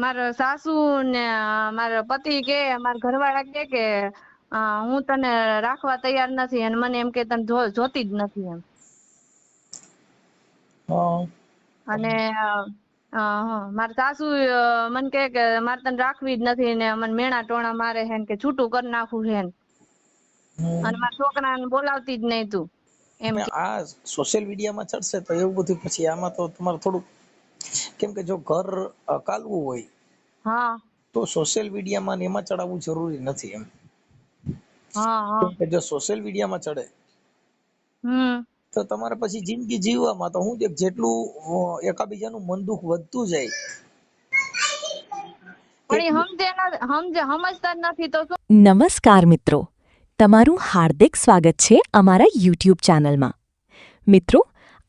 મારા સાસુ ને મારા પતિ કે મારા ઘરવાળા કે હું તને રાખવા તૈયાર નથી અને મને એમ કે તને જોતી જ નથી એમ. હા અને મારા સાસુ મને કે મારે તને રાખવી જ નથી ને મને મેણા ટોણા મારે હે ને કે છૂટું કરી નાખવું છે ને. અને મારા છોકરાને બોલાવતી જ નહીં તું એમ કે. આ સોશિયલ મીડિયામાં ચડશે તો એવું બધું પછી આમાં તો તમારે થોડુંક, કેમ કે જો ઘર અકાલવું હોય હા તો સોશિયલ મીડિયામાં ને એમાં ચડાવવું જરૂરી નથી એમ. હા હા કેમ કે જો સોશિયલ મીડિયામાં ચડે તો તમારે પછી જિંદગી જીવવામાં તો હું જેટલું એકાબીજાનું મન દુઃખ વધતું જાય. પણ એ સમજતા જ નથી તો શું. નમસ્કાર મિત્રો, તમારું હાર્દિક સ્વાગત છે અમારા યુટ્યુબ ચેનલમાં. મિત્રો,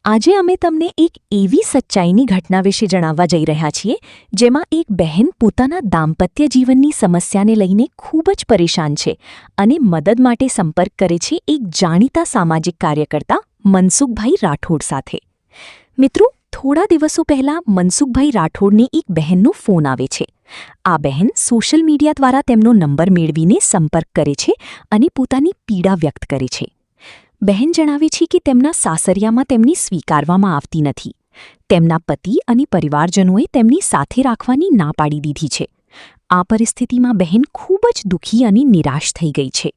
આજે અમે તમને એક એવી સચ્ચાઈની ઘટના વિશે જણાવવા જઈ રહ્યા છીએ જેમાં એક બહેન પોતાના દાંપત્ય જીવનની સમસ્યાને લઈને ખૂબ જ પરેશાન છે અને મદદ માટે સંપર્ક કરે છે એક જાણીતા સામાજિક કાર્યકર્તા મનસુખભાઈ રાઠોડ સાથે. મિત્રો, થોડા દિવસો પહેલા મનસુખભાઈ રાઠોડને એક બહેનનો ફોન આવે છે. આ બહેન સોશિયલ મીડિયા દ્વારા તેમનો નંબર મેળવીને સંપર્ક કરે છે અને પોતાની પીડા વ્યક્ત કરે છે. બહેન જણાવે છે કે તેમના સાસરિયામાં તેમની સ્વીકારવામાં આવતી નથી. તેમના પતિ અને પરિવારજનોએ તેમની સાથે રાખવાની ના પાડી દીધી છે. આ પરિસ્થિતિમાં બહેન ખૂબ જ દુઃખી અને નિરાશ થઈ ગઈ છે.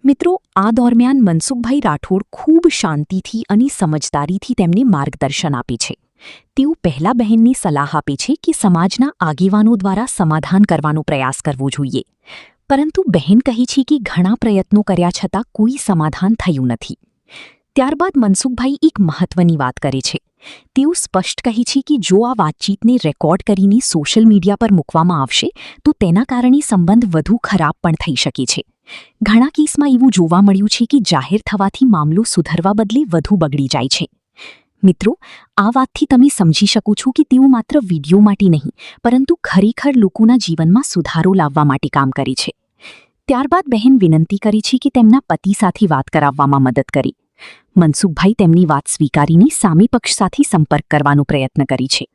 મિત્રો, આ દરમિયાન મનસુખભાઈ રાઠોડ ખૂબ શાંતિથી અને સમજદારીથી તેમને માર્ગદર્શન આપે છે. તેઓ પહેલા બહેનની સલાહ આપે છે કે સમાજના આગેવાનો દ્વારા સમાધાન કરવાનો પ્રયાસ કરવો જોઈએ. પરંતુ બહેન કહે છે કે ઘણા પ્રયત્નો કર્યા છતાં કોઈ સમાધાન થયું નથી. ત્યારબાદ મનસુખભાઈ એક મહત્વની વાત કરે છે. તેઓ સ્પષ્ટ કહે છે કે જો આ વાતચીતને રેકોર્ડ કરીને સોશિયલ મીડિયા પર મૂકવામાં આવશે તો તેના કારણે સંબંધ વધુ ખરાબ પણ થઈ શકે છે. ઘણા કેસમાં એવું જોવા મળ્યું છે કે જાહેર થવાથી મામલો સુધરવા બદલે વધુ બગડી જાય છે. મિત્રો, આ વાતથી તમે સમજી શકો છો કે તેઓ માત્ર વિડીયો માટે નહીં પરંતુ ખરેખર લોકોના જીવનમાં સુધારો લાવવા માટે કામ કરે છે. ત્યારબાદ બહેન વિનંતી કરી છે કે તેમના પતિ સાથે વાત કરાવવામાં મદદ કરે. મનસુખભાઈ તેમની વાત સ્વીકારીને સામે પક્ષ સાથે સંપર્ક કરવાનો પ્રયત્ન કરે છે.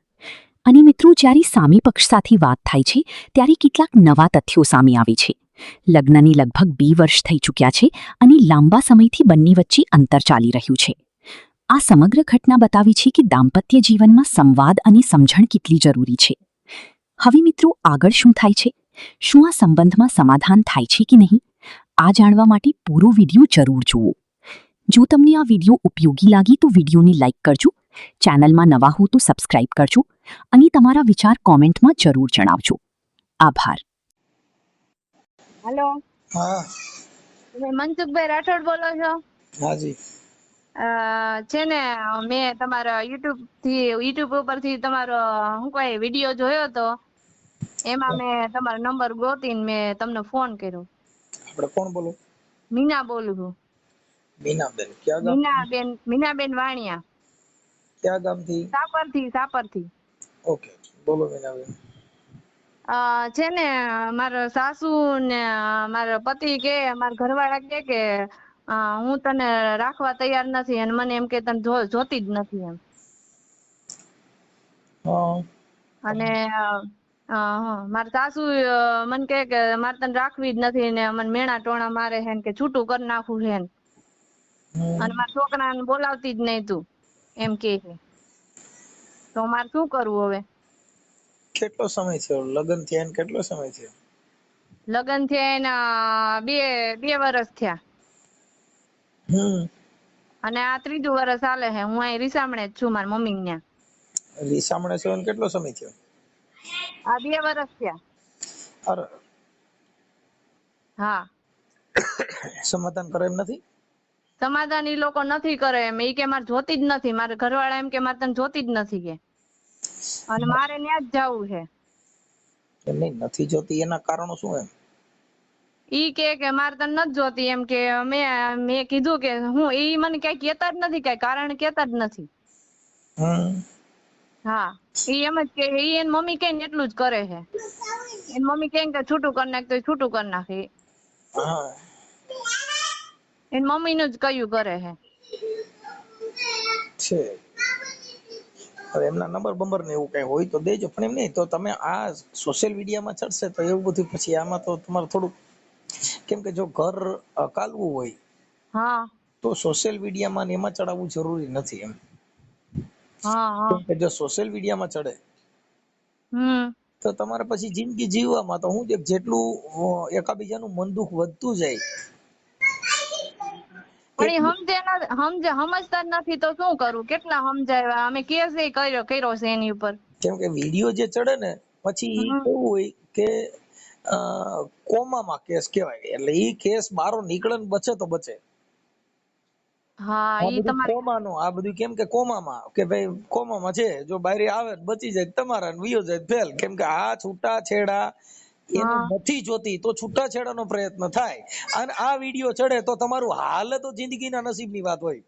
અને મિત્રો, જ્યારે સામે પક્ષ સાથે વાત થાય છે ત્યારે કેટલાક નવા તથ્યો સામે આવે છે. લગ્નને લગભગ 2 વર્ષ થઈ ચૂક્યા છે અને લાંબા સમયથી બંને વચ્ચે અંતર ચાલી રહ્યું છે. આ સમગ્ર ઘટના બતાવી છે કે દાંપત્ય જીવનમાં સંવાદ અને સમજણ કેટલી જરૂરી છે. હવે મિત્રો, આગળ શું થાય છે? શું આ સંબંધમાં સમાધાન થાય છે કે નહીં? આ જાણવા માટે પૂરો વિડીયો જરૂર જુઓ. જો તમને આ વિડીયો ઉપયોગી લાગે તો વિડીયોને લાઇક કરજો, ચેનલમાં નવા હો તો સબસ્ક્રાઇબ કરજો અને તમારા વિચાર કોમેન્ટમાં જરૂર જણાવજો. આભાર. હેલો, હા તમે મનસુખભાઈ રાઠોડ બોલો છો? હાજી. છે ને, મેં તમારા યુટ્યુબ ઉપરથી તમારો હું કોઈ વિડીયો જોયો તો એમાં મેં તમારો નંબર ગોતીને મેં તમને ફોન કર્યો. આપણે કોણ બોલો? મીના બોલું છું. મીનાબેન ક્યાં ગામ? મીનાબેન વાણિયા, ક્યાં ગામથી? સાપરથી. ઓકે, બોલો મીનાબેન. છે ને, મારા સાસુ ને મારા પતિ કે મારા ઘરવાળા કે હું તને રાખવા તૈયાર નથી અને મને એમ કે તને જોતી જ નથી એમ. હા અને મારા સાસુ મને કે મારે તને રાખવી જ નથી ને મને મેણા ટોણા મારે હે ને કે છૂટું કરી નાખવું છે ને. અને મારા છોકરાને બોલાવતી જ નહીં તું એમ કે છે. તો મારે શું કરવું હવે? કેટલો સમય થયો લગ્ન થયા ને? કેટલો સમય થયો? લગ્ન થયા એના 2 વર્ષ થયા અને આ 3જું વર્ષ હાલે છે. હું અહીં રીસામણે જ છું મારા મમ્મી ત્યાં. રીસામણે છો ને કેટલો સમય થયો? આ 2 વર્ષ થયા. અરે, હા. સમાધાન કરે એમ નથી? સમાધાન ઈ લોકો નથી કરે એમ. ઈ કે મારે જોતી જ નથી. મારા ઘરવાળા એમ કે મારે તને જોતી જ નથી કે. અને મારે ત્યાં જ જવું છે. એમ નહીં, નથી જોતી એના કારણો શું એમ? ઈ કે મારે તને નથી જોતી એમ કે મેં કીધું કે હું, ઈ મને કઈ કેતા જ નથી, કઈ કારણ કેતા જ નથી. હા, ઈ એમ જ કે ઈ એની મમ્મી કઈ ને એટલું જ કરે છે. એની મમ્મી કઈ કે છૂટું કરી નાખ તો છૂટું કરી નાખે. હા એની મમ્મી નું જ કયું કરે છે. છે. હવે એમના નંબર બંબર ને એવું કઈ હોય તો દેજો, પણ એમ નહીં તો તમે આ સોશિયલ મીડિયામાં ચડશે તો એવું બધું પછી આમાં તો તમારે થોડુંક, કેમ કે જો ઘર અકાલવું હોય હા તો સોશિયલ મીડિયામાં ને એમાં ચડાવવું જરૂરી નથી એમ. હા હા કેમ કે જો સોશિયલ મીડિયામાં ચડે તો તમારે પછી જિંદગી જીવવામાં તો હું જેટલું એકાબીજાનું મન દુઃખ વધતું જાય પણ એ એટલું. સમજતા જ નથી તો શું કરું? કેટલા સમજાવ્યા, અમે કેસ એ કર્યો છે એની ઉપર. કેમ કે વિડીયો જે ચડે ને પછી કેવું હોય કે કોમામાં કેસ કહેવાય, એટલે ઈ કેસ બારો નીકળે ને બચે તો બચે. હા આ ઈ બધું તમારે કોમાનું, આ બધું કેમ કે કોમામાં કે ભાઈ કોમામાં છે, જો બારે આવે બચી જાય તમારા ને વિયો જાય ફેલ. કેમ કે આ છૂટા છેડા એનું હા નથી જોતી તો છૂટા છેડાનો પ્રયત્ન થાય, અને આ વિડીયો ચડે તો તમારું હાલ તો જિંદગીના નસીબની વાત હોય.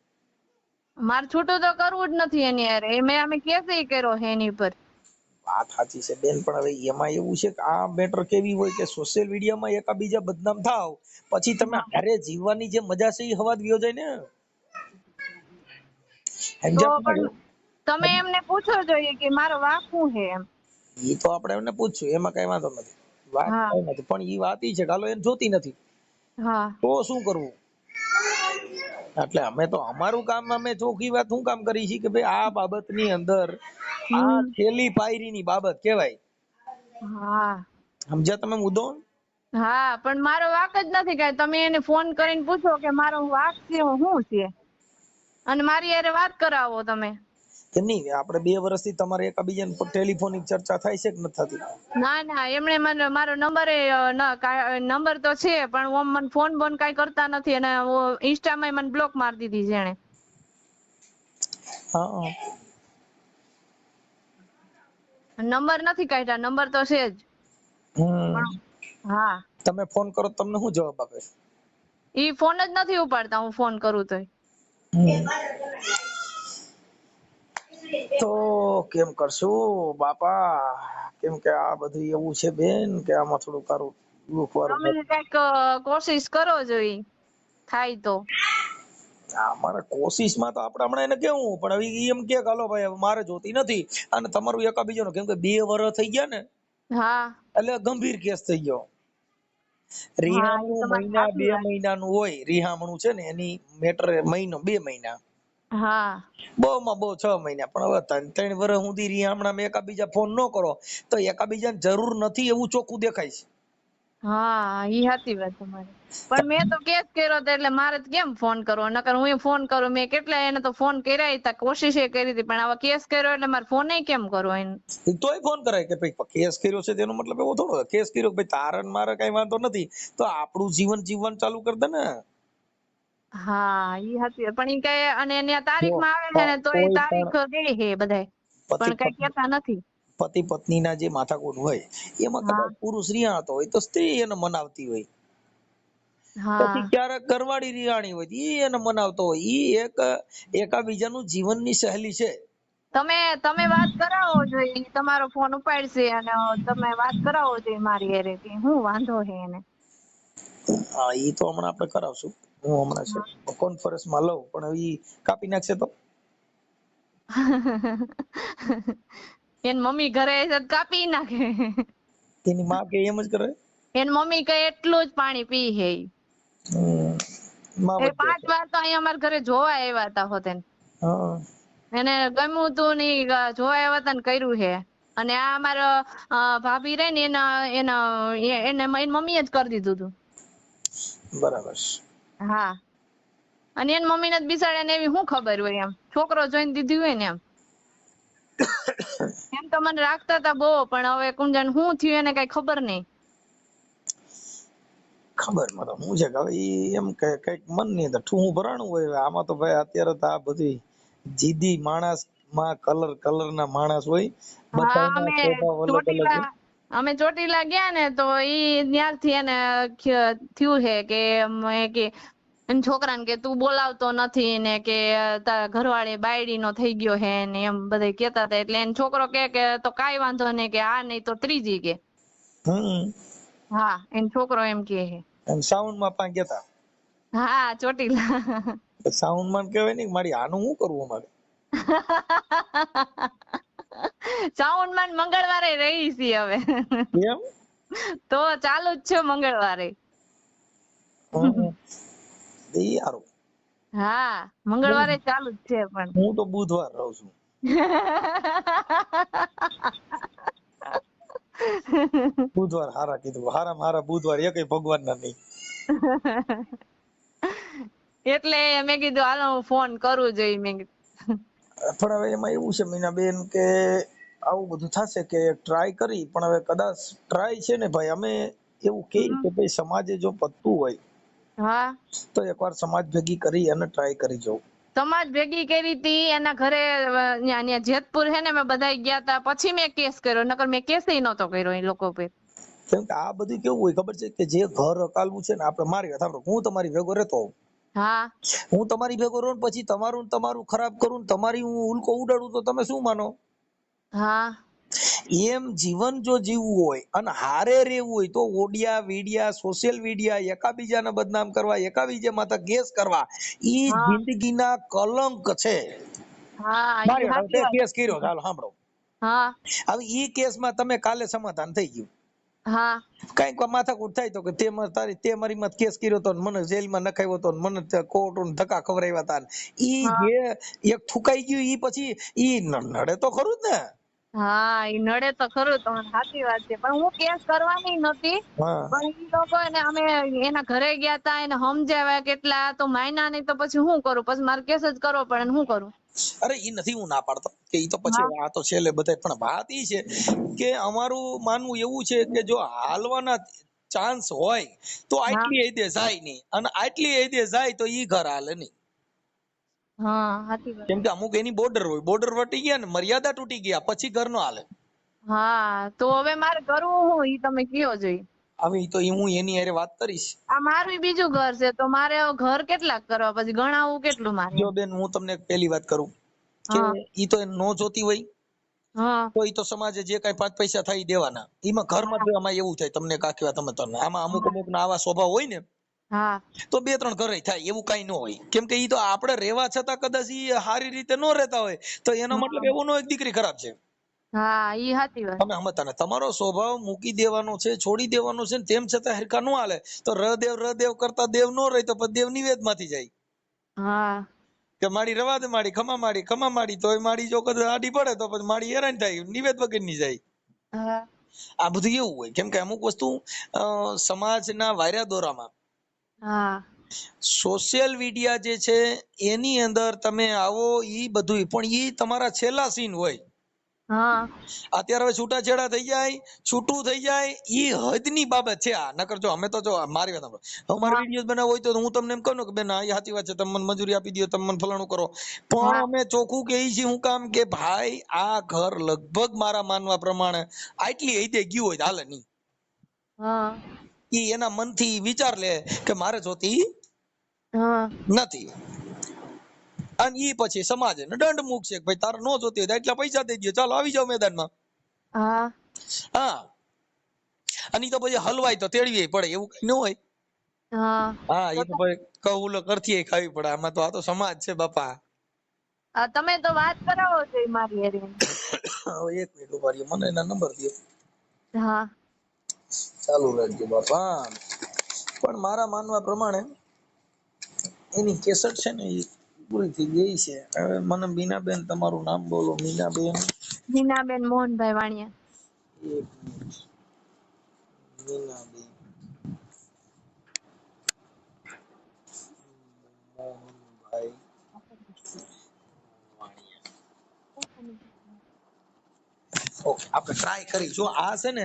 મારે છૂટું તો કરવું જ નથી એની હારે. અમે કેસ એ કર્યો છે એની ઉપર. વાત સાચી છે બેન, પણ હવે એમાં એવું છે કે આ મેટર કેવી હોય કે સોશિયલ મીડિયામાં એકાબીજા બદનામ થાવ પછી તમે હારે જીવવાની જે મજા છે એ હવા જ વિયો જાય ને. તો સમજ્યા પણ તમે? તમે એમને પૂછવો જોઈએ કે મારો વાંક શું છે એમ. એ તો આપણે એમને પૂછશું, એમાં કઈ વાંધો નથી, વાત હા કઈ નથી. પણ એ વાત ઈ છે કે હાલો એને જોતી નથી હા તો શું કરવું? એટલે અમે તો અમારું કામ, અમે ચોખ્ખી વાત શું કામ કરી છે કે ભાઈ આ બાબતની અંદર આ છેલ્લી પાયરીની બાબત કહેવાય. હા સમજ્યા તમે મુદ્દો? હા પણ મારો વાંક જ નથી કાંઈ. તમે એને ફોન કરીને પૂછો કે મારો વાંક છે શું છે, અને મારી હારે વાત કરાવો તમે. કે નહીં, આપણે 2 વર્ષથી તમારે એકાબીજાને ટેલિફોનિક ચર્ચા થાય છે કે નથી થતી? ના ના, એમણે મને મારો નંબર તો છે પણ ઓમ મને ફોન બોન કાંઈ કરતા નથી, અને ઇન્સ્ટામાં મને બ્લોક મારી દીધી છે એણે. હા નંબર નથી કાઢ્યા, નંબર તો છે જ. હમ હા તમે ફોન કરો તમને શું જવાબ આપે? ઈ ફોન જ નથી ઉપાડતા, હું ફોન કરું તોય. તો કેમ કરશું બાપા? કેમ કે આ બધું એવું છે બેન કે આમાં થોડું તારું દુઃખ વાળું. તમે કઈક કોશિશ કરો જોઈ થાય તો. મારે કોશિશમાં તો આપણે હમણાં એને કેવું, પણ હવે ઈ એમ કે હાલો ભાઈ મારે જોતી નથી, અને તમારું એકાબીજાનું કેમ કે 2 વર્ષ થઈ ગયા ને હા એટલે ગંભીર કેસ થઈ ગયો. હા એ રિહામણું તમારી મહિના સાચી 2 વાત. મહિનાનું હોય, રિહામણું છે ને એની મેટર મહિનો 2 મહિના, હા બહુમાં બહુ 6 મહિના. પણ હવે 3 વર્ષ સુધી રિહામણામાં એકાબીજા ફોન ન કરો તો એકાબીજાને જરૂર નથી એવું ચોખ્ખું દેખાય છે. હા ઈ સાચી વાત તમારી. પણ મેં તો કેસ કર્યો તો એટલે મારે તો કેમ ફોન કરવો? નકર હું ફોન કરું. મેં કેટલા એને તો ફોન કર્યા હતા, કોશિશ એ કરી હતી, પણ આવા કેસ કર્યો એટલે મારે ફોન કેમ કરવો એને? તોય ફોન કરાય કે ભાઈ કેસ કર્યો છે તેનો મતલબ એવો થોડો કેસ કર્યો ભાઈ તારે ને મારે કઈ વાંધો નથી તો આપણું જીવન જીવવાનું ચાલુ કરી દે ને. હા ઈ સાચી વાત. પણ ઈ કઈ, અને એની જો તારીખમાં આવે છે ને તો એ કોઈ પણ તારીખ ગઈ છે બધાય, પતિ પણ કઈ કેતા નથી. પતિ પત્નીના જે માથાકૂટ હોય એમાં હા કદાચ પુરુષ રિહાણતો હોય તો સ્ત્રી એને મનાવતી હોય, પછી હા ક્યારેક ઘરવાળી રિહાણી હોય ઈ એને મનાવતો હોય. ઈ એક એકાબીજાનું જીવનની સહેલી છે. તમે વાત કરાવો જોઈએ, તમારો ફોન ઉપાડશે અને તમે વાત કરાવો જોઈએ મારી હારે કે હું વાંધો છે એને. હા ઈ તો હમણાં આપણે કરાવશું. હું હમણાં છે કોન્ફરન્સમાં લઉં, પણ ઈ કાપી નાખશે તો એની મમ્મી ઘરે હશે તો કાપી નાખે. તેની માં કે એમ જ કરે. એની મમ્મી કઈ એટલું જ પાણી પી હે. માં એ વધે 5 છે. વાર તો અહીંયા અમારા ઘરે જોવા આવ્યા હતા હોતેન. હા એને ગમ્યું તું ની જોવા આવ્યા હતા ને કર્યું છે. અને આ અમારા ભાભી રે ને એને એની મમ્મીએ જ કરી દીધું તું. બરાબર છે. હા, અને એની મમ્મીને જ બિચારાને એવી શું ખબર હોય એમ, છોકરો જોઈને દીધી હોય ને એમ. એમ તો મને રાખતા હતા બહુ, પણ હવે કુંજણ શું થયું એને કઈ ખબર નહીં. ખબર મને હું છે કે હવે ઈ એમ કે કઈક મનની અંદર ઠું ભરાણું હોય. આમાં તો ભાઈ અત્યારે તો આ બધી જીદી માણસ માં કલર ના માણસ હોય, હા બધાના સ્વભાવ અલગ અલગ હોય. અમે ચોટીલા ગયા ને તો ઈ ત્યારથી એને થયું છે કે એન છોકરાને કે તું બોલાવતો નથી ને કે તારા ઘરવાળી બાયડી નો થઈ ગયો હે ને એમ બધા કેતા હતા. એટલે એન છોકરો કે તો કાઈ વાંધો નહીં, કે આ નહીં તો ત્રીજી કે. હા એન છોકરો એમ કે હે. એમ સાઉન્ડ માં પા ગેતા. હા ચોટીલા. સાઉન્ડ માં કહેવાય ને મારી આનું શું કરવું અમારે. શ્રાવણ માં મંગળવારે રહી છીએ હવે. એમ તો ચાલુ જ છે મંગળવારે. યારો હા મંગળવારે ચાલુ જ છે પણ. હું તો બુધવાર રહું છું. બુધવાર હારા કીધું, હારા બુધવાર એકય ભગવાન ના નહીં. એટલે મેં કીધું હાલો હું ફોન કરું જોઈએ મેં કીધું. પણ હવે એમાં એવું છે મીનાબેન કે આવું બધું થશે કે ટ્રાય કરી, પણ હવે કદાચ ટ્રાય છે ને ભાઈ, અમે એવું કહીએ કે ભાઈ સમાજે જો પતતું હોય હા તો એકવાર સમાજ ભેગી કરી અને ટ્રાય કરી જવું. સમાજ ભેગી કરી હતી એના ઘરે ન્યા જેતપુર હે ને મેં બધા ગયા તા, પછી મેં કેસ કર્યો, નકર મેં કેસ નહોતો કર્યો એ લોકો પર. કેમ કે આ બધું કેવું હોય ખબર છે કે જે ઘર અકાલવું છે ને, આપણે મારી વાત સાંભળો, હું તમારી ભેગો રહેતો હોઉં, હા હું તમારી ભેગો રહું ને પછી તમારું ખરાબ કરું ને તમારી હું ઉલ્કો ઉડાડું તો તમે શું માનો? હા એમ જીવન જો જીવવું હોય અને હારે રહેવું હોય તો ઓડિયા વીડિયા સોશિયલ મીડિયા એકાબીજાને બદનામ કરવા, એકાબીજા માથે કેસ કરવા, ઈ હા જિંદગીના કલંક છે. હા ઈ મારી સાચી વાત. કેસ કર્યો, ચાલો સાંભળો. હા હવે ઈ કેસમાં તમે કાલે સમાધાન થઈ ગયું, હા કઈક માથાકૂટ થાય તો કે તે મારી માં કેસ કર્યો તો મને જેલમાં નખાવ્યો તો મને કોર્ટ ધક્કા ખવડાવ્યા હતા, ઈ હા જે એક થુકાઈ ગયું ઈ પછી ઈ નડે તો ખરું જ ને. હા ઈ નડે તો ખરું, તમારી સાચી વાત છે, પણ હું કેસ કરવાની નહોતી. હા પણ ઈ લોકો ને અમે એના ઘરે ગયા તા, એને સમજાવ્યા કેટલા, તો માયના નહીં તો પછી શું કરું, પછી મારે કેસ જ કરવો પડે ને શું કરું. અરે ઈ નથી હું ના પાડતો કે ઈ તો પછી હા આ તો છેલ્લે બધા, પણ વાત ઈ છે કે અમારું માનવું એવું છે કે જો હાલવાના ચાન્સ હોય તો હા આટલી હદે જાય નહીં, અને આટલી હદે જાય તો ઈ ઘર હાલે નહીં. હા સાચી વાત. કેમ કે અમુક એની બોર્ડર હોય, બોર્ડર વટી ગયા ને મર્યાદા તૂટી ગયા પછી ઘર નો હાલે. હા તો હવે મારે કરવું શું ઈ તમે કયો જોઈ. હવે ઈ તો હું એની હારે વાત કરીશ. આ મારું બીજું ઘર છે તો મારે ઘર કેટલાક કરવા, પછી ગણાવવું કેટલું મારે. જો બેન હું તમને પહેલી વાત કરું કે હા ઈ તો નો જોતી હોય હા તો ઈ તો સમાજે જે કઈ 5 પૈસા થાય ઈ દેવાના. એમાં ઘરમાં તો આમાં એવું થાય, તમને કાકી વાત તમે આમાં અમુક ના આવા સ્વભાવ હોય ને હા તો 2-3 ઘરે થાય, એવું કઈ ન હોય. કેમ કે ઈ તો આપણે રહેવા છતાં કદાચ ઈ સારી રીતે ન રહેતા હોય તો એનો મતલબ એવો ન હોય કે દીકરી ખરાબ છે. હા ઈ સાચી વાત. તમે સમજતા ને, તમારો સ્વભાવ મૂકી દેવાનો છે, છોડી દેવાનો છે, તેમ છતાં હરખા નો હાલે તો રદેવ કરતા દેવ નો રહે તો પછી દેવ નિવેદ માંથી જાય હા કે માડી રવા દે, માડી ખમા માડી તો માડી જો કદાચ આડી પડે તો પછી માડી હેરાન થાય, નિવેદ વગર ની જાય. હા આ બધું એવું હોય. કેમ કે અમુક વસ્તુ સમાજના વાયરા દોરામાં હા સોશિયલ મીડિયા જે છે એની અંદર તમે આવો ઈ બધું, પણ ઈ તમારા છેલ્લા સીન હોય. હા અત્યારે હવે છૂટાછેડા થઈ જાય, છૂટું થઈ જાય, ઈ હદની બાબત છે આ. નકર જો અમે તો જો મારી વાત સાંભળો, હવે મારે વિડીયો બનાવવો હોય તો હું તમને એમ કહું કે બેન આ સાચી વાત છે, તમે મને મજૂરી આપી દો, તમે મને ફલાણું કરો, પણ હા અમે ચોખ્ખું કહીએ છીએ હું કામ કે ભાઈ આ ઘર લગભગ મારા માનવા પ્રમાણે આટલી હદે ગયું હોય તો હાલે નહીં. હા ઈ એના મનથી વિચાર લે કે મારે જોતી હા નથી, અને ઈ પછી સમાજે દંડ મૂકશે કે ભાઈ તારે નો જોતી હોય તો એટલા પૈસા દઈ દો, ચાલો આવી જાવ મેદાનમાં. હા હા, અને ઈ તો પછી હલવાય તો તેડવી પડે, એવું કઈ ન હોય. હા હા, એ તો ભાઈ કઉલો કરતી ખાવી પડે, આમાં તો આ તો સમાજ છે બાપા. તમે તો વાત કરાવો છો મારી હારે. હવે 1 મિનિટ ઉભા રહ્યો, મને એના નંબર દો. હા ચાલુ રાખજો બાપા. પણ મારા માનવા પ્રમાણે એની કેસેટ છે ને એ પૂરી થઈ ગઈ છે. હવે મને મીનાબેન તમારું નામ બોલો. મીનાબેન, મીનાબેન મોહનભાઈ વાણિયા. 1 મિનિટ. મીનાબેન મોહનભાઈ વાણિયા. ઓકે, આપણે ટ્રાય કરી. જો આ છે ને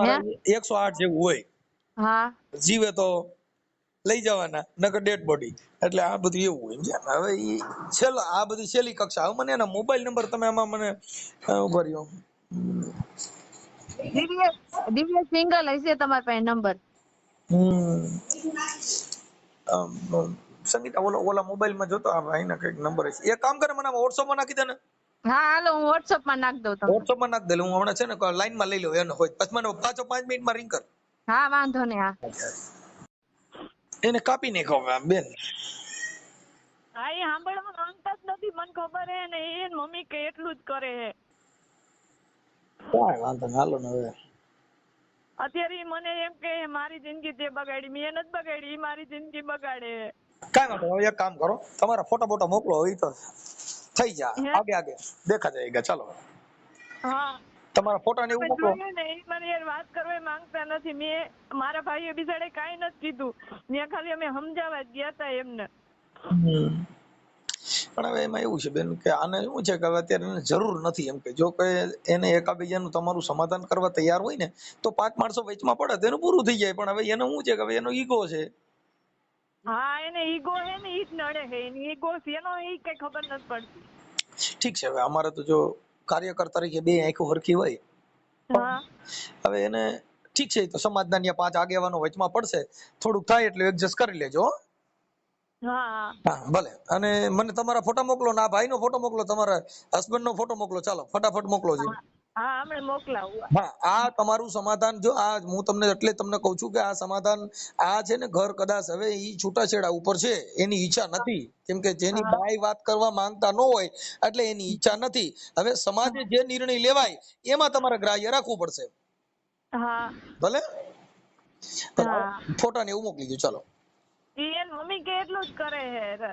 હે અમારા 108 જેવું હોય, હા જીવે તો લઈ જવાના, નકર ડેડ બોડી. એટલે આ બધું એવું હોય છે. હવે ઈ છેલ્લા આ બધી છેલ્લી કક્ષા. હવે મને એના મોબાઈલ નંબર તમે આમાં મને ઉભા રહ્યો. દિવ્ય સિંગલ હશે તમારા પાસે નંબર. સંગીતા ઓલા મોબાઈલ માં જોતો આ ભાઈના કઈક નંબર હશે. એક કામ કરે, મને વોટ્સઅપ માં નાખી દે ને. હા હાલો હું વોટ્સઅપ માં નાખી દઉં તમને. વોટ્સઅપ માં નાખ દે. હું હમણાં છે ને લાઈન માં લઈ લઉં એનો હોય, પછી મને પાછો 5 મિનિટમાં રિંગ કર. હા વાંધો નહીં. હા એને કાપી નાખો બેન. આ એ સાંભળવા માંગતા જ નથી, મને ખબર હે ને એ મમ્મી કે એટલું જ કરે હે. કાંઈ વાંધો નહીં, હાલો ને હવે. અત્યારે ઈ મને એમ કે મારી જિંદગી તે બગાડી, મેં નથી બગાડી, ઈ મારી જિંદગી બગાડે. કાંઈ વાંધો નહીં, હવે એક કામ કરો, તમારા ફોટા બોટા મોકલો, એ તો થઈ જાય, હે? આગે આગે દેખા જાયગા. ચાલો હા તમારા ફોટા ને એવું તમે મોકલો. જોયું ને, ઈ મને યાર વાત કરવા માંગતા નથી. મેં મારા ભાઈએ બિચારે કાંઈ નથી કીધું, મેં ખાલી અમે સમજાવવા જ ગયા હતા એમને. પણ હવે એમાં એવું છે બેન કે આને શું છે કે હવે અત્યારે એને જરૂર નથી, એમ કે જો કોઈ એને એકાબીજાનું તમારું સમાધાન કરવા તૈયાર હોય ને તો 5 માણસો વચમાં પડે તો એનું પૂરું થઈ જાય. પણ હવે એનો શું છે કે હવે એનો ઈગો છે. હા એને ઈગો હે ને, ઈ જ નડે હે. એની ઈગો શેનો ઈ કઈ ખબર નથી પડતી. ઠીક છે, હવે અમારે તો જો કાર્યકર તરીકે બે આંખો હરખી હોય. હા હવે એને ઠીક છે, તો સમાજના ત્યાં 5 આગેવાનો વચમાં પડશે, થોડુંક થાય એટલે એડજસ્ટ કરી લેજો. હો? હા હા ભલે. અને મને તમારા ફોટા મોકલો ને આ ભાઈનો ફોટો મોકલો, તમારા હસબન્ડનો ફોટો મોકલો. ચાલો ફટાફટ મોકલો જી. હા હમણાં મોકલાવું. હા, આ તમારું સમાધાન, જો આ હું તમને એટલે તમને કહું છું કે આ સમાધાન આ છે ને ઘર કદાચ હવે ઈ છૂટાછેડા ઉપર છે, એની ઈચ્છા નથી. કેમ કે જેની બાઈ વાત કરવા માંગતા ન હોય એટલે એની ઈચ્છા નથી. હવે સમાજે જે નિર્ણય લેવાય એમાં તમારે ગ્રાહ્ય રાખવું પડશે. હા ભલે હા ફોટા ને એવું મોકલી દો. ચાલો ઈ એન મમ્મી કે એટલું જ કરે હે.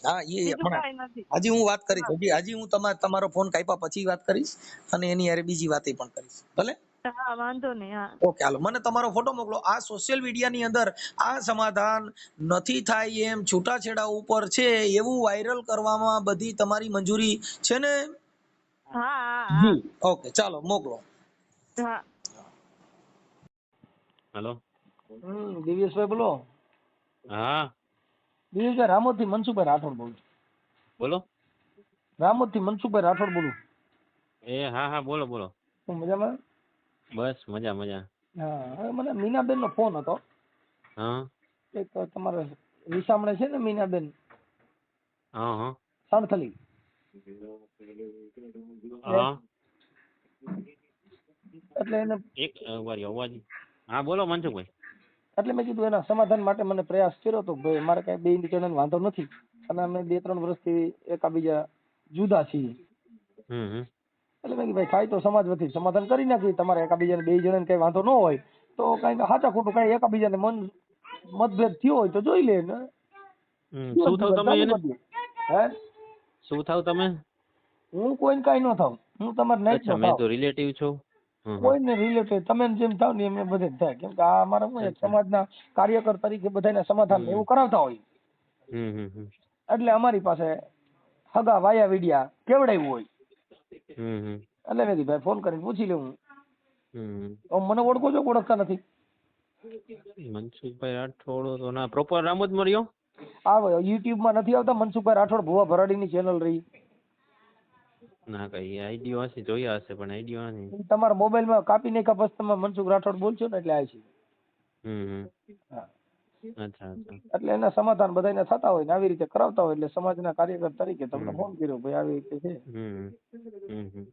હા બીજું હમણાં કાંઈ નથી. હજી હું વાત કરીશ, હજી હું તમારો ફોન કાપ્યા પછી વાત કરીશ અને એની યારે બીજી વાત પણ કરીશ. ભલે હા વાંધો નહીં. હા ઓકે હાલો, મને તમારો ફોટો મોકલો. આ સોશિયલ મીડિયાની અંદર આ સમાધાન નથી થાય એમ છૂટાછેડા ઉપર છે એવું વાયરલ કરવામાં બધી તમારી મંજૂરી છે ને? હા હા જી ઓકે, ચાલો મોકલો. હા. હેલો. દિવ્યેશભાઈ બોલો. હા દિવ્યેશભાઈ રામોદથી મનસુખભાઈ રાઠોડ બોલું. બોલો. રામોદથી મનસુખભાઈ રાઠોડ બોલું. એ હા હા બોલો બોલો. શું મજામાં? બસ મજા મજા. હા હવે મને મીનાબેનનો ફોન હતો. હા એક તમારે વિસામણે છે ને મીનાબેન હા હા સણથલી. હા એટલે એને એક વારી અવાજ. હા બોલો મનસુખભાઈ. એટલે મેં કીધું એના સમાધાન માટે મને પ્રયાસ કર્યો હતો. ભાઈ મારે કઈ બે જણાને વાંધો નથી અને અમે 2-3 વર્ષથી એકાબીજા જુદા છીએ. એટલે મેં કીધું ભાઈ થાય તો સમાજ વતી સમાધાન કરી નાખીએ. તમારે એકાબીજાને 2 જણાને કઈ વાંધો ન હોય તો કઈ સાચા ખોટું કઈ એકાબીજાને મતભેદ થયો હોય તો જોઈ લે ને શું થાવ તમે એને? હે શું થાવ તમે? હું કોઈને કઈ ન થાવ. હું તમારે નાઈટ અચ્છા નો મેં થાવ. તો રિલેટિવ છો. કોઈને રિલેટેડ તમે જેમ થાવ ને એમ બધે જ થાય. કેમ કે આ અમારે શું એક સમાજના કાર્યકર તરીકે બધાને સમાધાન એવું કરાવતા હોય. એટલે અમારી પાસે હગા વાયા વિડિયા કેવડાવ્યું હોય. એટલે મેં કીધું ભાઈ ફોન કરીને પૂછી લઉં. મને ઓળખો છો? ઓળખતા નથી? મનસુખભાઈ રાઠોડ તો ના પ્રોપર રામોદમાં રહ્યો. આ યુટ્યુબ માં નથી આવતા મનસુખભાઈ રાઠોડ ભુવા ભરાડીની ચેનલ રહી. ના કઈ આઈડિયો હશે, જોયા હશે પણ આઈડિયો નથી. તમારા મોબાઈલમાં કાપી નાખ્યા પછી તમે મનસુખ રાઠોડ બોલશો ને એટલે આવે છે. અચ્છા અચ્છા. એટલે એના સમાધાન બધાને થતા હોય ને આવી રીતે કરાવતા હોય એટલે સમાજના કાર્યકર તરીકે તમને ફોન કર્યો ભાઈ આવી રીતે છે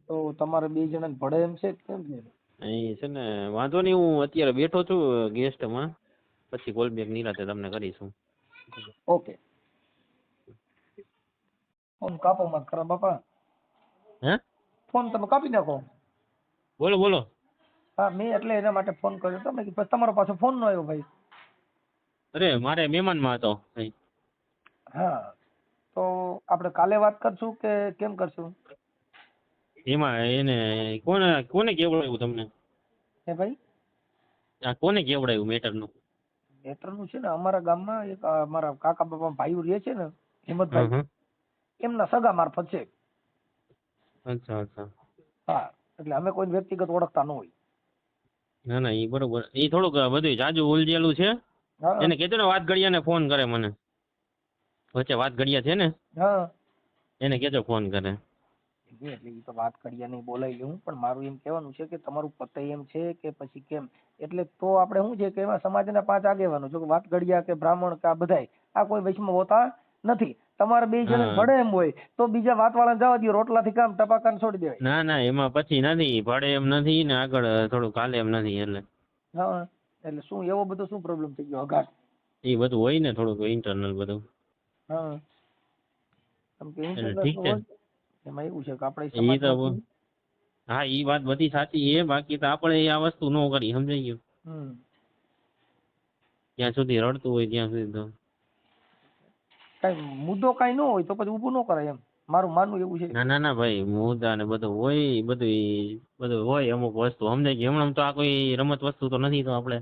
તો તમારે 2 જણાને ભળે એમ છે કેમ છે? અહીં છે ને વાંધો નહીં, હું અત્યારે બેઠો છું ગેસ્ટમાં, પછી કોલ બેક નિરાતે તમને કરીશું. ઓકે. ફોન કાપો મત ખરા બાપા. હે ફોન તમે કાપી નાખો. બોલો બોલો. હા મેં એટલે એના માટે ફોન કર્યો હતો. મેં કીધું તમારો પાછો ફોન ન આવ્યો ભાઈ. અરે મારે મહેમાનમાં હતો. હા તો આપણે કાલે વાત કરશું કે કેમ કરશું? એમાં એને કોને કેવડાવ્યું તમને? હે ભાઈ આ કોને કેવડાવ્યું મેટરનું? મેટરનું છે ને અમારા ગામમાં એક અમારા કાકા બાપા ભાઈઓ રહે છે ને હિંમતભાઈ, એમના સગા મારફત છે. અચ્છા અચ્છા. હા એટલે અમે કોઈ વ્યક્તિગત ઓળખતા ન હોય. ના ના એ બરોબર. એ થોડુંક બધું જાજુ ઉલझેલું છે. એને કહેતો ને વાત ઘડિયાને ફોન કરે મને. વચ્ચે વાત ઘડિયા છે ને, હા એને કહેજો ફોન કરે. એટલે એ તો વાત કરીએ નહીં બોલાવી લઉં. પણ મારું એમ કહેવાનું છે કે તમારું પતે એમ છે કે પછી કેમ? એટલે તો આપણે શું છે કે એમાં સમાજના 5 આગેવાનો જો વાત ઘડિયા કે બ્રાહ્મણ કે આ બધાય આ કોઈ વૈષ્ણવ હોતા નથી. તમારે 2 જણા ભળે એમ હોય તો બીજા વાતવાળાને જવા દો. રોટલાથી કામ ટપાકાને છોડી દેવાય. ના ના એમાં પછી નથી, ભળે એમ નથી ને આગળ થોડું કાલે એમ નથી. એટલે હા એટલે શું એવો બધો શું પ્રોબ્લેમ થઈ ગયો? અઘાટ એ બધું હોય ને થોડુંક ઇન્ટરનલ બધું. હા કેમ કે એટલે internet ઠીક છે. હોય એમાં એવું છે કે આપણે ઈ તો સમાજમાંથી હા ઈ વાત બધી સાચી છે, બાકી તો આપણે આ વસ્તુ ન કરી, સમજાઈ ગયું? હમ ત્યાં સુધી રડતું હોય ત્યાં સુધી તો કઈ મુદ્દો કઈ ન હોય તો પછી ઊભું ન કરાય એમ મારું માનવું એવું છે. ના ભાઈ, મુદ્દા ને બધું હોય, બધું હોય અમુક વસ્તુ, સમજાઈ ગયું? હમણાં તો આ કોઈ રમત વસ્તુ તો નથી, તો આપણે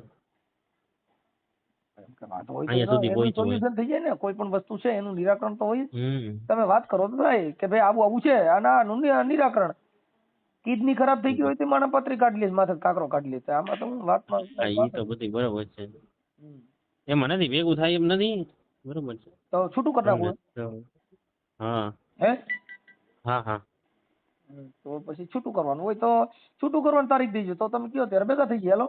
વાત હોય તો અહીંયા સુધી એનું પહોંચ્યું હોય. સોલ્યુશન થઈ જાય ને, કોઈ પણ વસ્તુ છે એનું નિરાકરણ તો હોય જ. હમ તમે વાત કરો તો થાય કે ભાઈ આવું છે આનું નિરાકરણ. કિડની ખરાબ થઈ ગઈ હોય તો માણસ પથરી કાઢી લે, માથે કાકરો કાઢી લે, આમાં તો હું વાતમાં હા, ઈ તો બધી બરોબર છે, એમાં નથી ભેગું થાય એમ નથી, બરોબર છે. તો છૂટું કરી નાખવું હા હે હા તો પછી છૂટું કરવાનું હોય તો છૂટું કરવાની તારીખ દેજો તો તમે કયો ત્યારે ભેગા થઈ ગયા.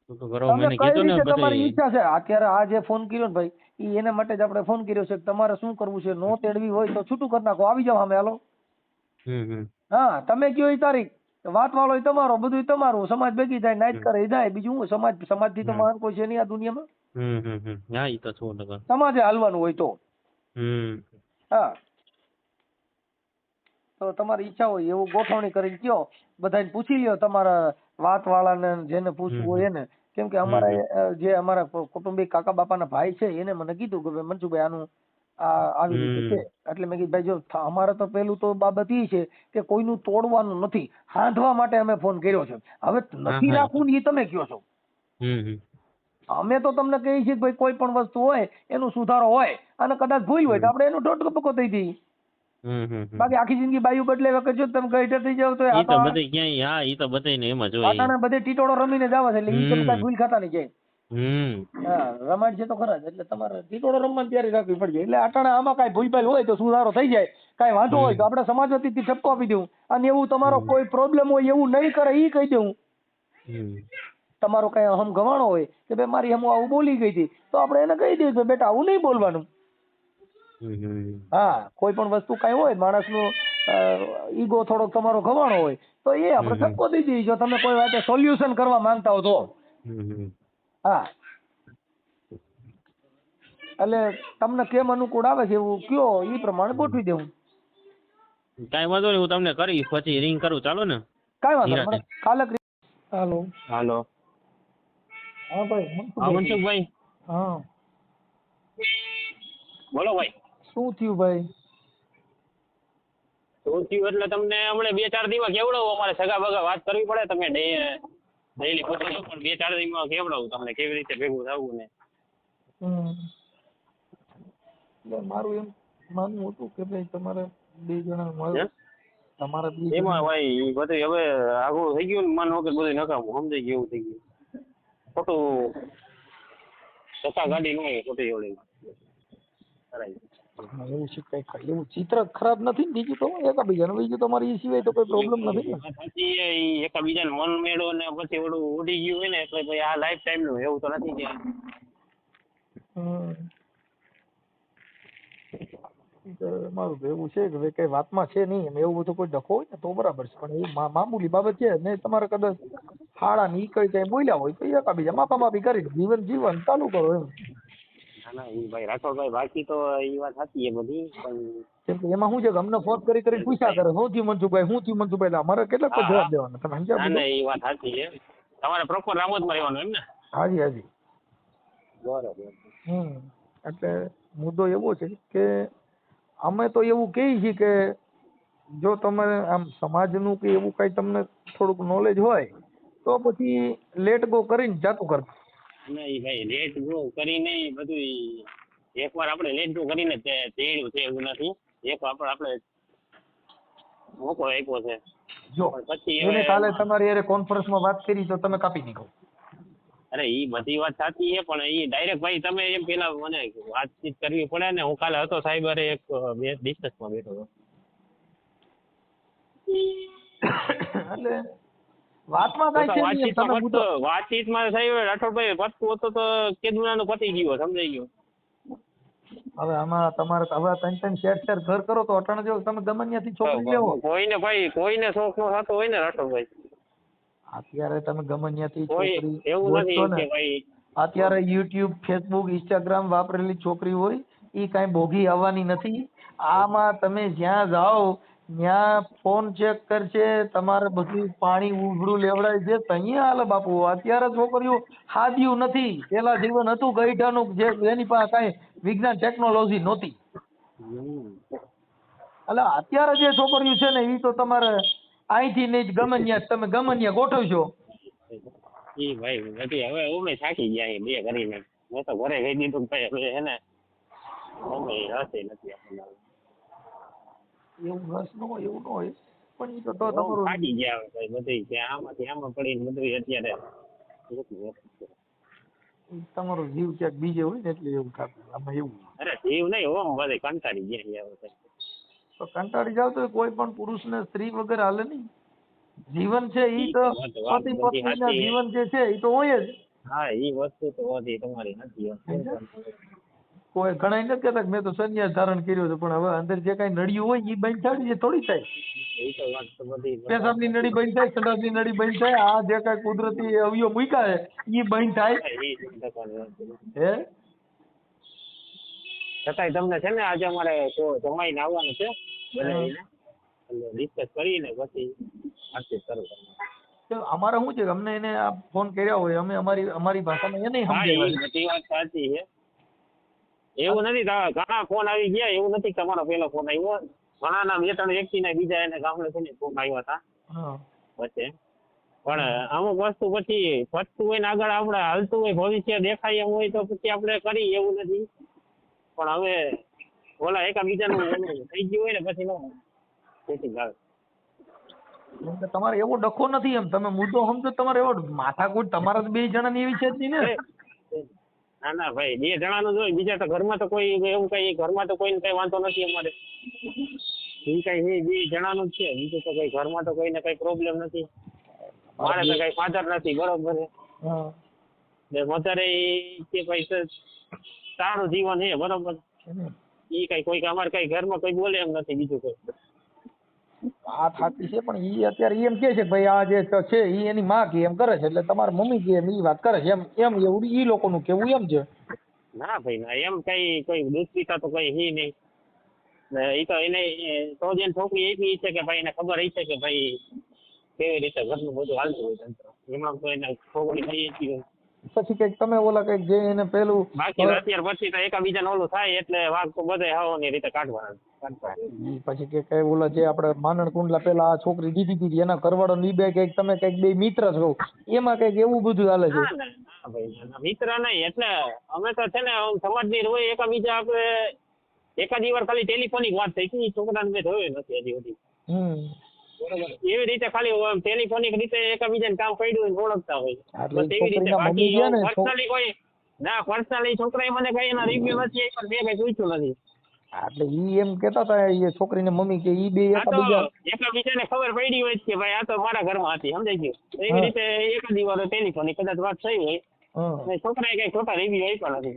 તો કરવા તમે મને કઈ કીધું ને રીતે તમારી બધું. ઈચ્છા છે અત્યારે આ જે ફોન કર્યો ને ભાઈ ઈ એના માટે જ આપણે ફોન કર્યો છે કે તમારે શું કરવું છે, નો તેડવી હોય તો છૂટું કરી નાખો, આવી જાવ સામે હાલો. હા તમે કયો એ તારીખ, વાત વાળો ય તમારો, બધું તમારું, સમાજ ભેગી થાય, નાઈટ કરે જાય, બીજું હું સમાજ થી તો મહાન કોઈ છે નહીં આ દુનિયામાં. હા ઈ તો 100%. સમાજે હાલવાનું હોય તો હા તો તમારી ઈચ્છા હોય એવું ગોઠવણી કરીને કયો, બધાને પૂછી લ્યો તમારા વાત વાળાને, જેને પૂછવું હોય એને. કેમ કે અમારા જે અમારા કુટુંબિક કાકા બાપાના ભાઈ છે એને મને કીધું કે ભાઈ મનસુખભાઈ આનું આવી રીતે છે, એટલે મેં કીધું ભાઈ જો અમારે તો પેલું તો બાબત એ છે કે કોઈનું તોડવાનું નથી, હાંધવા માટે અમે ફોન કર્યો છે. હવે નથી રાખવું ને એ તમે કયો છો, અમે તો તમને કહીએ છીએ કે ભાઈ કોઈ પણ વસ્તુ હોય એનું સુધારો હોય અને કદાચ ભૂલ હોય તો આપણે એનો ટોટકો દઈ દઈએ. બાકી આખી જિંદગી બાયું બદલે વખત જો તમે ગઈઢર થઈ જાવ તો ઈ તો બધે ક્યાંય, હા ઈ તો બધે ને એમ જ હોય. આટાણા બધે ટીટોળો રમીને જ આવે છે એટલે ઈ તમે કઈ ભૂલ ખાતા નહીં જાય. હા રમાડ છે તો ખરા જ, એટલે તમારે ટીટોળો રમવાની તૈયારી રાખવી પડશે. એટલે આટાણા આમાં કઈ ભૂલભાલ હોય તો સુધારો થઈ જાય, કઈ વાંધો હોય તો આપણે સમાજ વતીથી ઠપકો આપી દઉં, અને એવું તમારો કોઈ પ્રોબ્લેમ હોય એવું નહીં કરે ઈ કહી દઉં. તમારો કઈ અહમ ગવાણો હોય કે ભાઈ મારી હમ આવું બોલી ગઈ હતી તો આપણે એને કહી દઈએ કે બેટા આવું નહીં બોલવાનું. હા કોઈ પણ વસ્તુ કઈ હોય માણસનું ઈગો થોડોક તમારો ગવાણો હોય તો એ આપણે ઠપકો દઈ દઈએ જો તમે કોઈ વાતે સોલ્યુશન કરવા માંગતા હો તો. હા એટલે તમને કેમ અનુકૂળ આવે છે એવું કયો એ પ્રમાણે ગોઠવી દેવું. કાઈ વાંધો નહીં, હું તમને કરીશ પછી રિંગ કરું, ચાલો ને? કાઈ વાંધો નહીં કાલે. હાલો હાલો. હા ભાઈ મનસુખભાઈ. હા બોલો ભાઈ. શું થયું ભાઈ? શું થયું એટલે તમને હમણાં 2-4 દિવસ કેવડાવું, અમારે સગા બગા વાત કરવી પડે, તમે ડેઈલી પૂછો છો પણ 2-4 દિવસમાં કેવડાવું તમને કેવી રીતે ભેગું થવું ને. મારું એમ માનવું હતું કે ભાઈ તમારે 2 જણા મળે, તમારા 2 એમાં ભાઈ બધું હવે આગળ થઈ ગયું ને, મન વગર બધું નકામું, સમજાઈ ગયું, એવું થઈ ગયું. ખોટું સત્તા ગાડી ન હોય ખોટી એવડે એવું છે કઈ એવું ચિત્ર ખરાબ નથી ને, બીજું તો એકબીજાનું, બીજું તમારી એ સિવાય તો કોઈ પ્રોબ્લેમ નથી ને. સાચી એકબીજાને મન મેળો ને પછી ઓલું ઉડી ગયું હોય ને એટલે ભાઈ આ લાઈફ ટાઈમ નું એવું તો નથી કે મારું તો એવું છે કે કઈ વાતમાં છે નહીં એમ, એવું બધું કોઈ ડખો હોય ને તો બરાબર છે, પણ એ મામૂલી બાબત છે ને. તમારે કદાચ હાડા ની કઈ કઈ બોલ્યા હોય તો એકાબીજા માફી કરી જીવન ચાલુ કરો એમ. ના એ ભાઈ રાઠોડભાઈ, બાકી તો એ વાત સાચી એ બધી, પણ કેમ કે એમાં શું છે કે અમને ફોન કરી પૂછ્યા કરે શું થયું મનસુખભાઈ, અમારે કેટલાક તો જવાબ દેવાના, તમે સમજ્યા? ના એ વાત સાચી છે. તમારે પ્રોપર રામોદમાં રહેવાનું એમ ને? હાજી બરોબર. એટલે મુદ્દો એવો છે કે અમે તો એવું કહીએ છીએ કે જો તમે આમ સમાજનું કે એવું કઈ તમને થોડુંક નોલેજ હોય તો પછી લેટ ગો કરીને જાતું કરજો. નહીં ભાઈ, લેટ ગો કરીને બધું એકવાર આપણે લેટ ગો કરીને તેડ્યું છે એવું નથી, એક આપણે મોકો આપ્યો છે. જો પછી એને કાલે તમારી યારે કોન્ફરન્સમાં વાત કરી તો તમે કાપી નીકળો. અરે એ બધી વાત સાચી છે પણ એ ડાયરેક્ટ ભાઈ તમે એમ પેલા મને વાતચીત કરવી પડે ને. હું કાલે હતો સાહેબ અરે એક ડિસ્કસમાં બેઠો હતો એટલે વાતમાં કઈ છે વાતચીતમાં સાહેબ રાઠોડભાઈ પતતું હતું તો કેદુનાનું પતી ગયું, સમજાઈ ગયું. હવે આમાં તમારે હવે 3-4 ઘર કરો તો અટાણે જો તમે ગમે ત્યાંથી છોકરી લેવો, કોઈને ભાઈ કોઈને શોખ નો થતો હોય ને રાઠોડભાઈ, અત્યારે તમે ગમે ત્યાંથી છોકરી એવું નથી કે ભાઈ અત્યારે યુટ્યુબ, ફેસબુક, ઇન્સ્ટાગ્રામ વાપરેલી છોકરી હોય એ કાંઈ બોગી આવવાની નથી. આમાં તમે જ્યાં જાઓ ત્યાં ફોન ચેક કરશે, તમારે બધું પાણી ઉભરું લેવડાય છે તઅહીંયા હાલે બાપુ. અત્યારે છોકરીઓ હાદ્યું નથી. પેલા જીવન હતું ગઈઢાનું, જે એની પાસે કાંઈ વિજ્ઞાન ટેકનોલોજી નહોતી. એટલે અત્યારે જે છોકરીઓ છે ને એ તો તમારે અહીંથી નહીં જ ગમે ત્યાં તમે ગમે ત્યાં ગોઠવશો. ઈ ભાઈ નથી હવે અમે થાકી ગયા બે કરીને. મેં તો ઘરે કહી દીધું ભાઈ હવે હે ને અમે હશે નથી આપણને. એવું રસ ન હોય એવું ન હોય પણ એ તો તમારું થાકી ગયા હવે ભાઈ બધી કે આમાંથી આમાં પડીને બધું અત્યારે તમારો જીવ ક્યાંક બીજે હોય ને એટલે એવું થતું. આમાં એવું અરે જીવ નહીં હો બધે કંટાળી ગયા હવે તો કંટાળી જાવ તો કોઈ પણ પુરુષને સ્ત્રી વગર હાલે નહીં. જીવન છે ઈ તો પતિ પત્નીના જીવન જે છે ઈ તો હોય જ. હા ઈ વસ્તુ તો હોતી તમારી નથી. કોઈ ઘણા નથી કહેતા કે મેં તો સંન્યાસ ધારણ કર્યો છે, પણ હવે અંદર જે કઈ નળિયું હોય ઈ બંધ થાય છે થોડી થાય. એ તો વાત તો બધી પેશાબની નળી બંધ થાય, સંડાસની નળી બંધ થાય, આ જે કઈ કુદરતી અવયવ મૂક્યા છે ઈ બંધ થાય. હે છતાંય તમને છે ને આજે અમારે જમાઈને આવવાનું છે બનાવીને ડિસ્કસ કરીને પછી વાતચીત કરું તમને. અમારે શું છે કે અમને એને આ ફોન કર્યા હોય અમે અમારી ભાષામાં એને સમજાવ્યા. બધી વાત સાચી છે. એવું નથી ઘણા ફોન આવી ગયા, એવું નથી તમારો પેલો ફોન આવ્યો. ઘણા ના 2-3 વ્યક્તિના બીજા એને ગામડે ફોન આવ્યા હતા વચ્ચે. પણ અમુક વસ્તુ પછી વધતું હોય ને આગળ આપણે હાલતું હોય ભવિષ્ય દેખાય એમ હોય તો પછી આપણે કરી એવું નથી. પણ હવે ઓલા એકાબીજાનું થઈ ગયું હોય ને પછી નો સેટિંગ આવે. તમારે એવો ડખો નથી એમ તમે મુદ્દો સમજો. તમારે એવો માથાકૂટ તમારા 2 જણાની એવી છે જ નહીં ને. ના ના ભાઈ 2 જણાનું જ હોય. બીજા તો ઘરમાં તો કોઈ એવું કઈ ઘરમાં તો કોઈને કઈ વાંધો નથી અમારે. એ કઈ 2 જણાનું જ છે. બીજું તો કઈ ઘરમાં તો કોઈને કઈ પ્રોબ્લેમ નથી. મારે તો કઈ ફાધર નથી બરોબર છે. મધર કે ભાઈ સારું જીવન છે બરોબર. ઈ કઈ કોઈ અમારે કઈ ઘરમાં કોઈ બોલે એમ નથી બીજું કોઈ. આ થાકી છે પણ ઈ અત્યારે એમ કે છે કે ભાઈ આ જે છે ઈ એની માં કે એમ કરે છે એટલે તમારા મમ્મી કે એમ ઈ વાત કરે છે એમ એવું ઈ લોકોનું કેવું એમ છે. ના ભાઈ ના એમ કઈ કોઈ દુષ્પિતા તો કઈ હી નહીં. એ તો એને તો જેને છોકરી એવી છે કે ભાઈ એને ખબર છે કે ભાઈ કેવી રીતે ઘરનું બધું હાલતું હોય તંત્ર. એમાં તો એને છોકરી થઈ જ હોય. પછી કઈક તમે ઓલા કઈક જે એને પેલું બાકી અત્યાર પછી તો એકાબીજાને ઓલું થાય એટલે વાઘ તો બધા હવાની રીતે કાઢવાના. પછી કે કઈ ઓલા જે આપણે માનણ કુંડલા પેલા આ છોકરી દીધી હતી એના ઘરવાળો નીબે કઈક તમે કઈક 2 મિત્ર છો એમાં કઈક એવું બધું હાલે છે. મિત્ર નહીં એટલે અમે તો છે ને સમાજની હોય એકાબીજા આપણે એકાદી વાર ખાલી ટેલિફોનિક વાત થઈ હતી. છોકરાને મેં જોયો નથી હજી સુધી. એવી રીતે ખાલી ટેલિફોનિક રીતે એકબીજાને કામ પડ્યું હોય ઓળખતા હોય એવી રીતે. બાકી પર્સનલી કોઈ ના પર્સનલી છોકરાએ મને કઈ એના રિવ્યુ નથી પણ મેં કઈ પૂછ્યું નથી. એટલે ઈ એમ કેતા હતા એ છોકરીને મમ્મી કે ઈ 2 એકબીજાને ખબર પડી હોય કે ભાઈ આ તો મારા ઘરમાં હતી સમજાઈ ગયું. એવી રીતે એકાદી વાર ટેલિફોનિક કદાચ વાત થઈ હોય. છોકરાએ કઈ ખોટા રિવ્યુ આપ્યા નથી.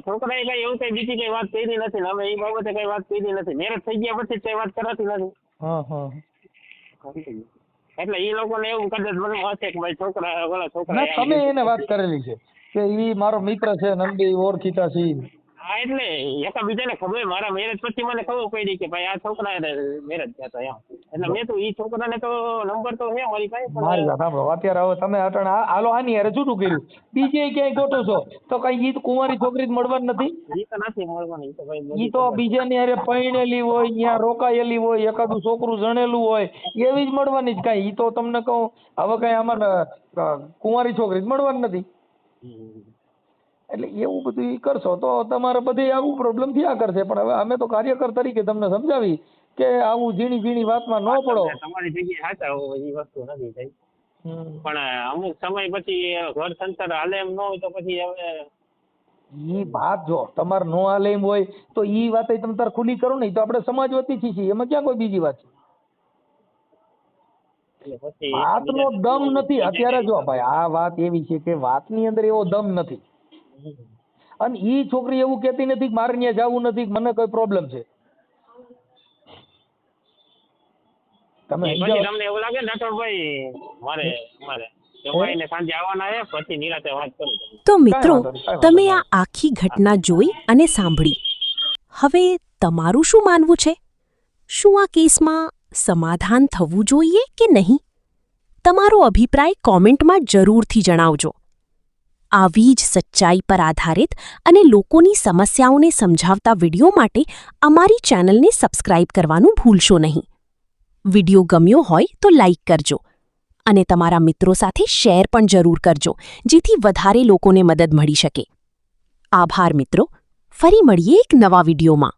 છોકરાએ કઈ એવું કઈ બીજી કઈ વાત કરી નથી ને હવે એ બાબતે કઈ વાત કરી નથી. મેરેજ થઈ ગયા પછી કઈ વાત કરાતી નથી. એટલે એ લોકોને એવું કદાચ મને હશે કે ભાઈ છોકરા ઓલા છોકરા તમે એને વાત કરેલી છે કે ઈ મારો મિત્ર છે નંદી ઓળખીતા છે. હા એટલે એકાબીજાને ખબર મારા મેરેજ પછી મને ખબર પડી કે ભાઈ આ છોકરા મેરેજ થયા હતા એમ. એટલે મેં તો ઈ છોકરાને તો નંબર તો છે મારી પાસે. મારી વાત સાંભળો અત્યારે હવે તમે અટણ હાલો આની યાર જૂઠું કર્યું બીજે ક્યાંય ગોઠો છો તો કઈ ઈ કુંવારી છોકરી જ મળવાની નથી. ઈ તો નથી મળવાની. ઈ તો ભાઈ ઈ તો બીજાની હારે પૈણેલી હોય ત્યાં રોકાયેલી હોય એકાદું છોકરું જણેલું હોય એવી જ મળવાની જ. કાંઈ ઈ તો તમને કહું હવે કઈ આમાં કુંવારી છોકરી જ મળવાની નથી. એટલે એવું બધું ઈ કરશો તો તમારે બધે આવું પ્રોબ્લેમ થયા કરશે. પણ હવે અમે તો કાર્યકર તરીકે તમને સમજાવી કે આવું ઝીણી ઝીણી વાતમાં ન પડો. તમારી જગ્યાએ સાચા હોય એ વસ્તુ નથી થઈ. પણ અમુક સમય પછી ઘર સંસાર હાલે એમ ન હોય તો પછી હવે ઈ વાત જો તમારે નો હાલે એમ હોય તો ઈ વાત તમે તાર ખુલ્લી કરો ને. તો આપણે સમાજ વતી છીએ એમાં ક્યાં કોઈ બીજી વાત છે. વાતનો દમ નથી અત્યારે. જો ભાઈ આ વાત એવી છે કે વાતની અંદર એવો દમ નથી. અને ઈ છોકરી એવું કહેતી નથી કે મારે ત્યાં જવું નથી મને કોઈ પ્રોબ્લેમ છે. તમને એવું લાગે નટવરભાઈ મારે જમાઈને સાંજે આવવાના છે પછી નિરાતે વાત કરું. તો મિત્રો વાંધો નહીં, કાંઈ વાંધો તમે નહીં. આ આખી ઘટના જોઈ અને સાંભળી. હવે તમારું શું માનવું છે? શું આ કેસમાં સમાધાન થવું જોઈએ કે નહીં? તમારો અભિપ્રાય કોમેન્ટમાં જરૂરથી જણાવજો. આવી જ સચ્ચાઈ પર આધારિત અને લોકોની સમસ્યાઓને સમજાવતા વિડીયો માટે અમારી ચેનલને સબસ્ક્રાઇબ કરવાનું ભૂલશો નહીં. વિડીયો ગમ્યો હોય તો લાઇક કરજો અને તમારા મિત્રો સાથે શેર પણ જરૂર કરજો, જેથી વધારે લોકોને મદદ મળી શકે. આભાર મિત્રો. ફરી મળીએ એક નવા વિડીયોમાં.